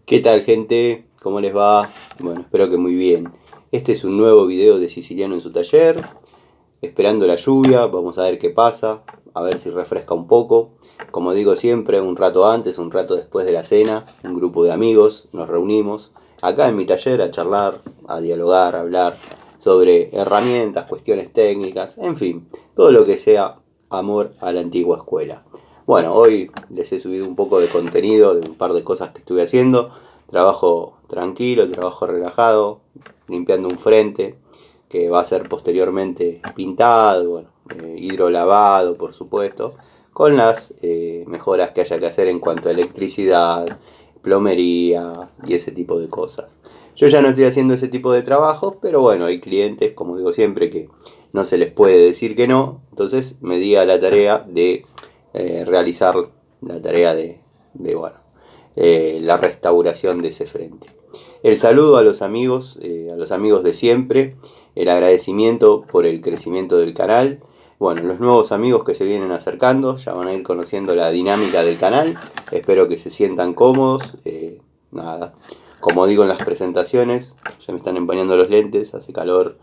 ¿Qué tal, gente? ¿Cómo les va? Bueno, espero que muy bien. Este es un nuevo video de Siciliano en su taller. Esperando la lluvia, vamos a ver qué pasa, a ver si refresca un poco. Como digo siempre, un rato antes, un rato después de la cena, un grupo de amigos, nos reunimos acá en mi taller a charlar, a dialogar, a hablar sobre herramientas, cuestiones técnicas, en fin, todo lo que sea amor a la antigua escuela. Bueno, hoy les he subido un poco de contenido de un par de cosas que estuve haciendo. Trabajo tranquilo, trabajo relajado, limpiando un frente que va a ser posteriormente pintado, bueno, hidrolavado, por supuesto, con las mejoras que haya que hacer en cuanto a electricidad, plomería y ese tipo de cosas. Yo ya no estoy haciendo ese tipo de trabajos, pero bueno, hay clientes, como digo siempre, que no se les puede decir que no, entonces me di a la tarea de realizar la tarea de bueno, la restauración de ese frente. El saludo a los amigos de siempre, el agradecimiento por el crecimiento del canal. Bueno, los nuevos amigos que se vienen acercando ya van a ir conociendo la dinámica del canal. Espero que se sientan cómodos. Nada, como digo en las presentaciones, se me están empañando los lentes, hace calor.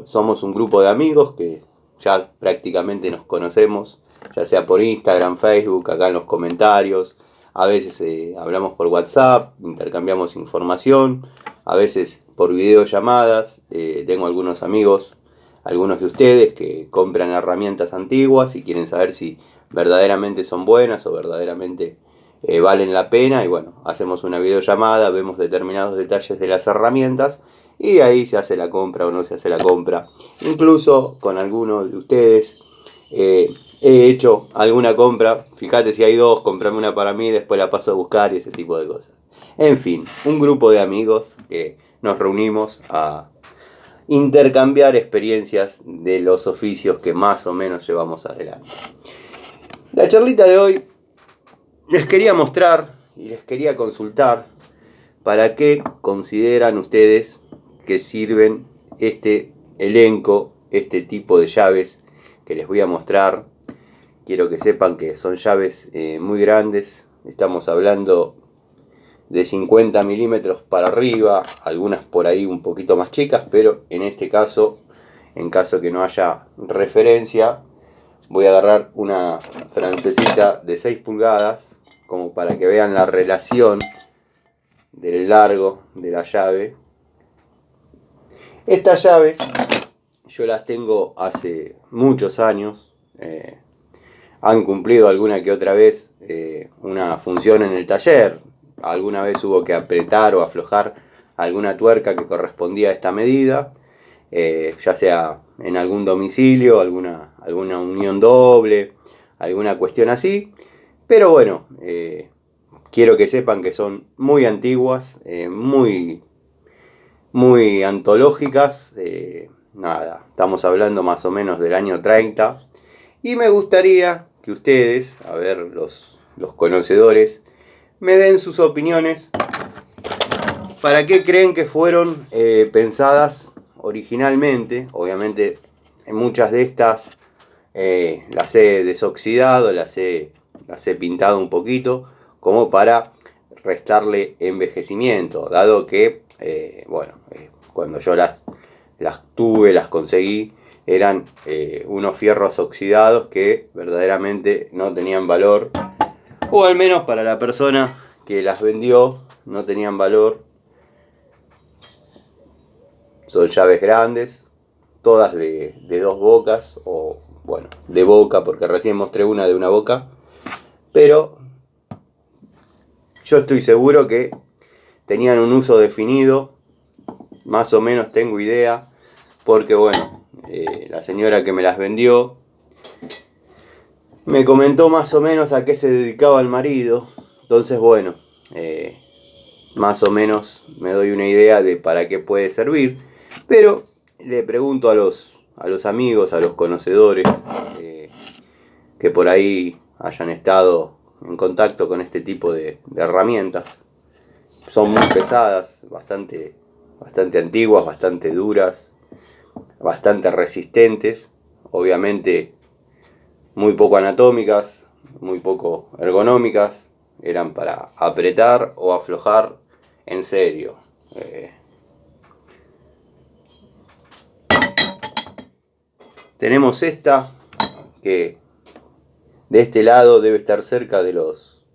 Somos un grupo de amigos que ya prácticamente nos conocemos, ya sea por Instagram, Facebook, acá en los comentarios. A veces hablamos por WhatsApp, intercambiamos información, a veces por videollamadas. Tengo algunos amigos, algunos de ustedes que compran herramientas antiguas y quieren saber si verdaderamente son buenas o verdaderamente valen la pena. Y bueno, hacemos una videollamada, vemos determinados detalles de las herramientas y ahí se hace la compra o no se hace la compra. Incluso con algunos de ustedes he hecho alguna compra. Fíjate, si hay dos, comprame una para mí, después la paso a buscar y ese tipo de cosas. En fin, un grupo de amigos que nos reunimos a intercambiar experiencias de los oficios que más o menos llevamos adelante. La charlita de hoy les quería mostrar y les quería consultar para qué consideran ustedes que sirven este elenco, este tipo de llaves que les voy a mostrar. Quiero que sepan que son llaves muy grandes. Estamos hablando de 50 milímetros para arriba, algunas por ahí un poquito más chicas, pero en este caso, en caso que no haya referencia, voy a agarrar una francesita de 6 pulgadas, como para que vean la relación del largo de la llave. Estas llaves yo las tengo hace muchos años. Han cumplido alguna que otra vez una función en el taller. Alguna vez hubo que apretar o aflojar alguna tuerca que correspondía a esta medida, ya sea en algún domicilio, alguna unión doble, alguna cuestión así. Pero bueno, quiero que sepan que son muy antiguas, muy antológicas. Nada, estamos hablando más o menos del año 30. Y me gustaría que ustedes, a ver, los conocedores, me den sus opiniones. ¿Para qué creen que fueron pensadas originalmente? Obviamente, en muchas de estas las he desoxidado, las he pintado un poquito, como para restarle envejecimiento, dado que, cuando yo las tuve, las conseguí, eran unos fierros oxidados que verdaderamente no tenían valor, o al menos para la persona que las vendió no tenían valor. Son llaves grandes, todas de dos bocas, o bueno, de boca, porque recién mostré una de una boca, pero yo estoy seguro que tenían un uso definido, más o menos tengo idea, porque bueno, la señora que me las vendió me comentó más o menos a qué se dedicaba el marido. Entonces bueno, más o menos me doy una idea de para qué puede servir. Pero le pregunto a los amigos, a los conocedores, que por ahí hayan estado en contacto con este tipo de herramientas. Son muy pesadas, bastante antiguas, bastante duras, bastante resistentes, obviamente muy poco anatómicas, muy poco ergonómicas, eran para apretar o aflojar en serio. Tenemos esta, que de este lado debe estar cerca de los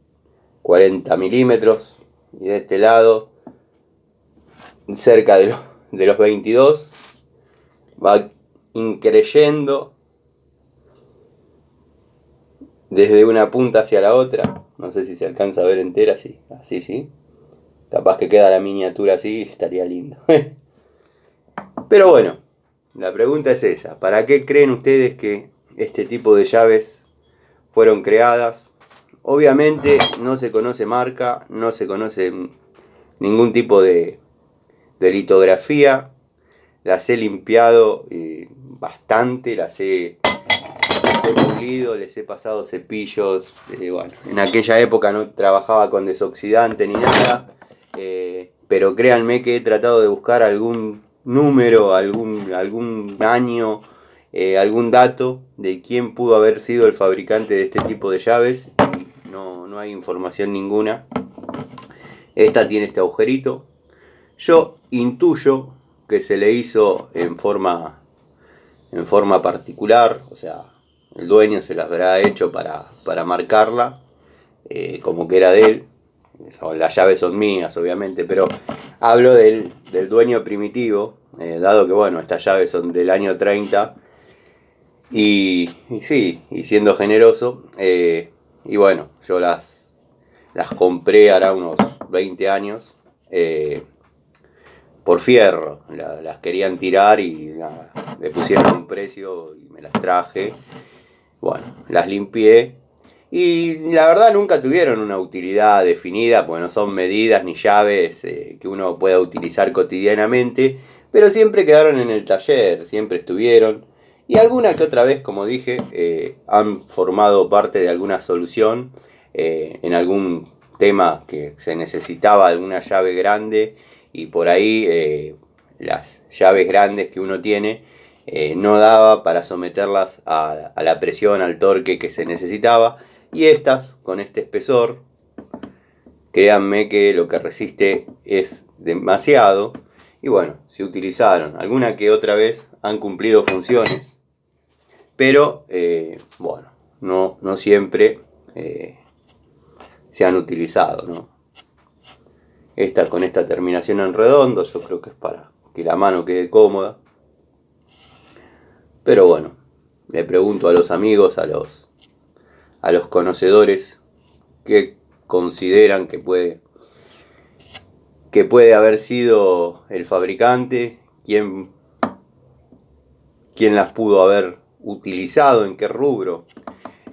40 milímetros, y de este lado cerca de los 22. Va increyendo desde una punta hacia la otra. No sé si se alcanza a ver entera, sí. Así sí. Capaz que queda la miniatura así, estaría lindo. Pero bueno, la pregunta es esa. ¿Para qué creen ustedes que este tipo de llaves fueron creadas? Obviamente no se conoce marca, no se conoce ningún tipo de litografía. Las he limpiado bastante, las he pulido, les he pasado cepillos. Bueno, en aquella época no trabajaba con desoxidante ni nada, pero créanme que he tratado de buscar algún número, algún año, algún dato de quién pudo haber sido el fabricante de este tipo de llaves, y no hay información ninguna. Esta tiene este agujerito. Yo intuyo que se le hizo en forma particular, o sea, el dueño se las habrá hecho para marcarla, como que era de él. Las llaves son mías, obviamente, pero hablo del dueño primitivo, dado que, bueno, estas llaves son del año 30, y sí, y siendo generoso, y bueno, yo las compré hará unos 20 años, por fierro. Las querían tirar y nada, le pusieron un precio y me las traje. Bueno, las limpié y la verdad nunca tuvieron una utilidad definida, porque no son medidas ni llaves que uno pueda utilizar cotidianamente, pero siempre quedaron en el taller, siempre estuvieron, y alguna que otra vez, como dije, han formado parte de alguna solución en algún tema que se necesitaba alguna llave grande, y por ahí las llaves grandes que uno tiene no daba para someterlas a la presión, al torque que se necesitaba, y estas con este espesor, créanme que lo que resiste es demasiado, y bueno, se utilizaron. Alguna que otra vez han cumplido funciones, pero bueno, no siempre se han utilizado, ¿no? Esta con esta terminación en redondo, yo creo que es para que la mano quede cómoda. Pero bueno, le pregunto a los amigos, a los conocedores, qué consideran que puede haber sido el fabricante, quién las pudo haber utilizado, en qué rubro.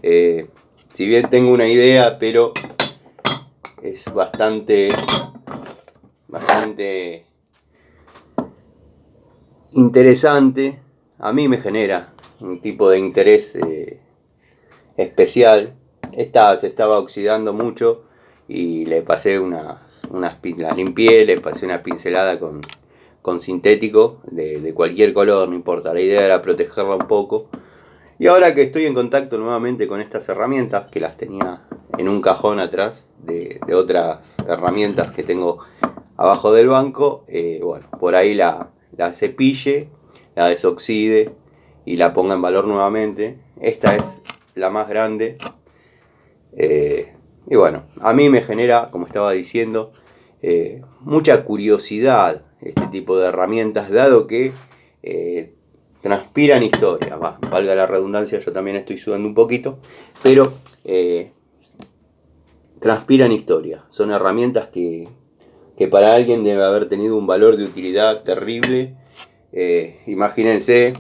Si bien tengo una idea, pero es bastante interesante. A mí me genera un tipo de interés especial. Esta se estaba oxidando mucho y le pasé la limpié, le pasé una pincelada con sintético de cualquier color, no importa. La idea era protegerla un poco. Y ahora que estoy en contacto nuevamente con estas herramientas, que las tenía en un cajón atrás de otras herramientas que tengo abajo del banco, bueno, por ahí la cepille, la desoxide y la ponga en valor nuevamente. Esta es la más grande, y bueno, a mí me genera, como estaba diciendo, mucha curiosidad este tipo de herramientas, dado que transpiran historia. Valga la redundancia, yo también estoy sudando un poquito, pero transpiran historia. Son herramientas que para alguien debe haber tenido un valor de utilidad terrible. Imagínense,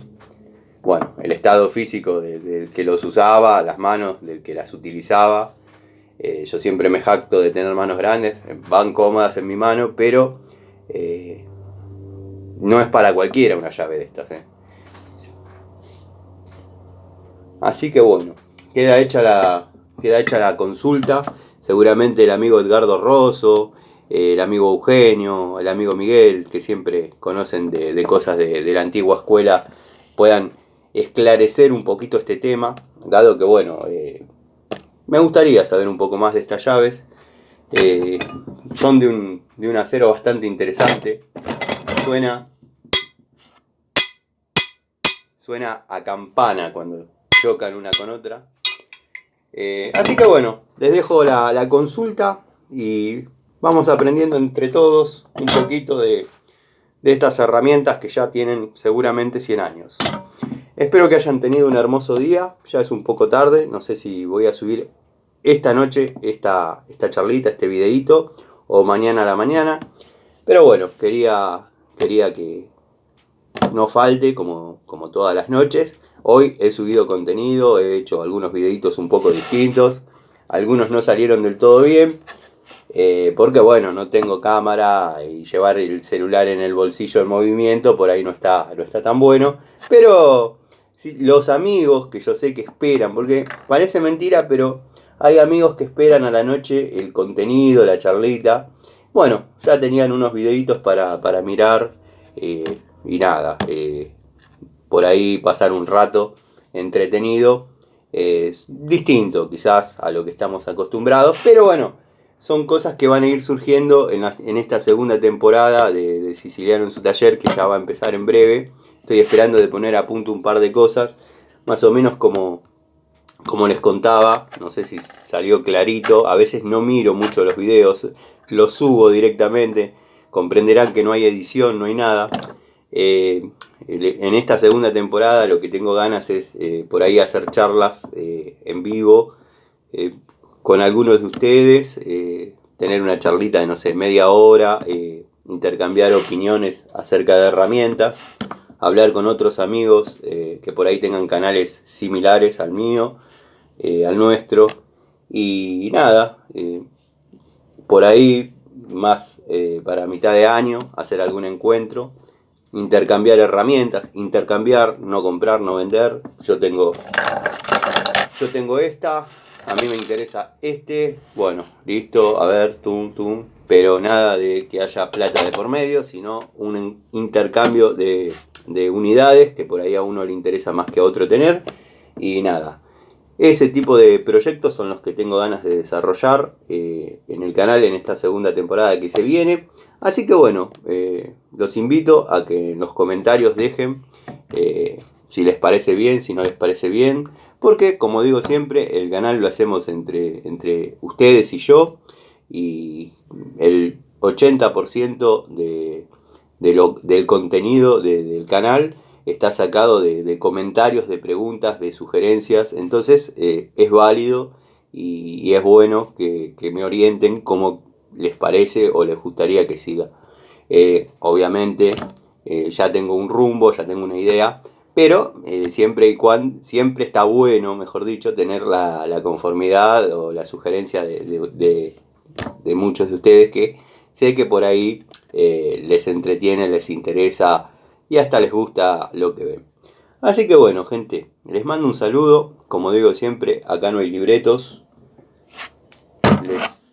bueno, el estado físico del que los usaba, las manos del que las utilizaba. Yo siempre me jacto de tener manos grandes, van cómodas en mi mano, pero no es para cualquiera una llave de estas. Así que bueno, queda hecha la consulta. Seguramente el amigo Edgardo Rosso, el amigo Eugenio, el amigo Miguel, que siempre conocen de cosas de la antigua escuela, puedan esclarecer un poquito este tema, dado que bueno, me gustaría saber un poco más de estas llaves. Son de un acero bastante interesante. Suena a campana cuando chocan una con otra. Así que bueno, les dejo la consulta y vamos aprendiendo entre todos un poquito de estas herramientas que ya tienen seguramente 100 años. Espero que hayan tenido un hermoso día. Ya es un poco tarde, no sé si voy a subir esta noche esta charlita, este videíto, o mañana a la mañana. Pero bueno, quería que no falte como todas las noches. Hoy he subido contenido, he hecho algunos videitos un poco distintos. Algunos no salieron del todo bien. Porque bueno, no tengo cámara y llevar el celular en el bolsillo en movimiento por ahí no está tan bueno. Pero si los amigos que yo sé que esperan, porque parece mentira, pero hay amigos que esperan a la noche el contenido, la charlita. Bueno, ya tenían unos videitos para mirar y nada, por ahí pasar un rato entretenido. Es distinto quizás a lo que estamos acostumbrados, pero bueno, son cosas que van a ir surgiendo en esta segunda temporada de Siciliano en su taller, que ya va a empezar en breve. Estoy esperando de poner a punto un par de cosas, más o menos como les contaba, no sé si salió clarito. A veces no miro mucho los videos, los subo directamente. Comprenderán que no hay edición, no hay nada. En esta segunda temporada lo que tengo ganas es por ahí hacer charlas en vivo con algunos de ustedes, tener una charlita de no sé, media hora, intercambiar opiniones acerca de herramientas, hablar con otros amigos que por ahí tengan canales similares al mío, al nuestro, y nada, por ahí más para mitad de año hacer algún encuentro, intercambiar herramientas, no comprar, no vender. Yo tengo esta, a mí me interesa bueno, listo, a ver, pero nada de que haya plata de por medio, sino un intercambio de unidades que por ahí a uno le interesa más que a otro tener, y nada. Ese tipo de proyectos son los que tengo ganas de desarrollar en el canal en esta segunda temporada que se viene. Así que bueno, los invito a que en los comentarios dejen si les parece bien, si no les parece bien. Porque, como digo siempre, el canal lo hacemos entre ustedes y yo. Y el 80% del contenido del canal está sacado de comentarios, de preguntas, de sugerencias. Entonces es válido y es bueno que me orienten cómo les parece o les gustaría que siga. Obviamente ya tengo un rumbo, ya tengo una idea, pero siempre está bueno, mejor dicho, tener la conformidad o la sugerencia de muchos de ustedes, que sé que por ahí les entretiene, les interesa y hasta les gusta lo que ven. Así que bueno, gente, les mando un saludo. Como digo siempre, acá no hay libretos.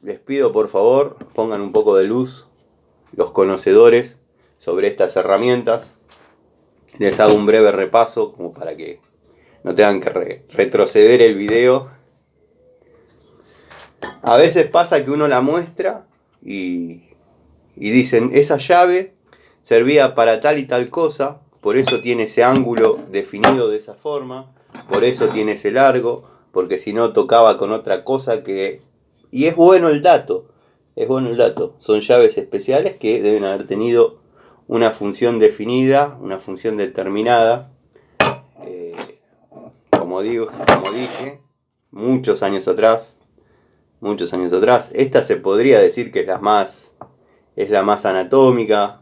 Les pido por favor, pongan un poco de luz los conocedores sobre estas herramientas. Les hago un breve repaso como para que no tengan que retroceder el video. A veces pasa que uno la muestra y dicen, esa llave servía para tal y tal cosa, por eso tiene ese ángulo definido de esa forma, por eso tiene ese largo, porque si no tocaba con otra cosa que... Y es bueno el dato, son llaves especiales que deben haber tenido una función definida, una función determinada, como dije, muchos años atrás. Esta se podría decir que es la más anatómica,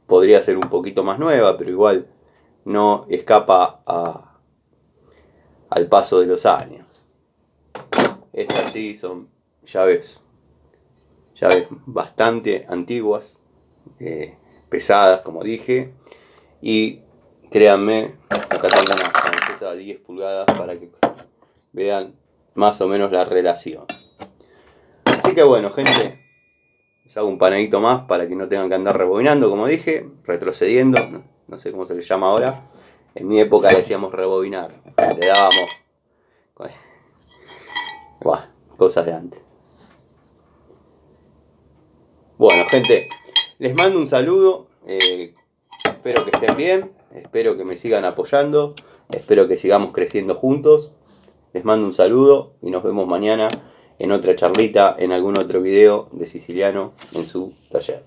podría ser un poquito más nueva, pero igual no escapa al paso de los años. Estas sí son llaves bastante antiguas, pesadas, como dije, y créanme, acá tengo una francesa de 10 pulgadas para que vean más o menos la relación. Así que bueno, gente, les hago un panadito más para que no tengan que andar rebobinando, como dije, retrocediendo, no sé cómo se le llama ahora. En mi época le decíamos rebobinar, le dábamos cosas de antes. Bueno, gente, les mando un saludo. Espero que estén bien. Espero que me sigan apoyando. Espero que sigamos creciendo juntos. Les mando un saludo y nos vemos mañana en otra charlita, en algún otro video de Siciliano en su taller.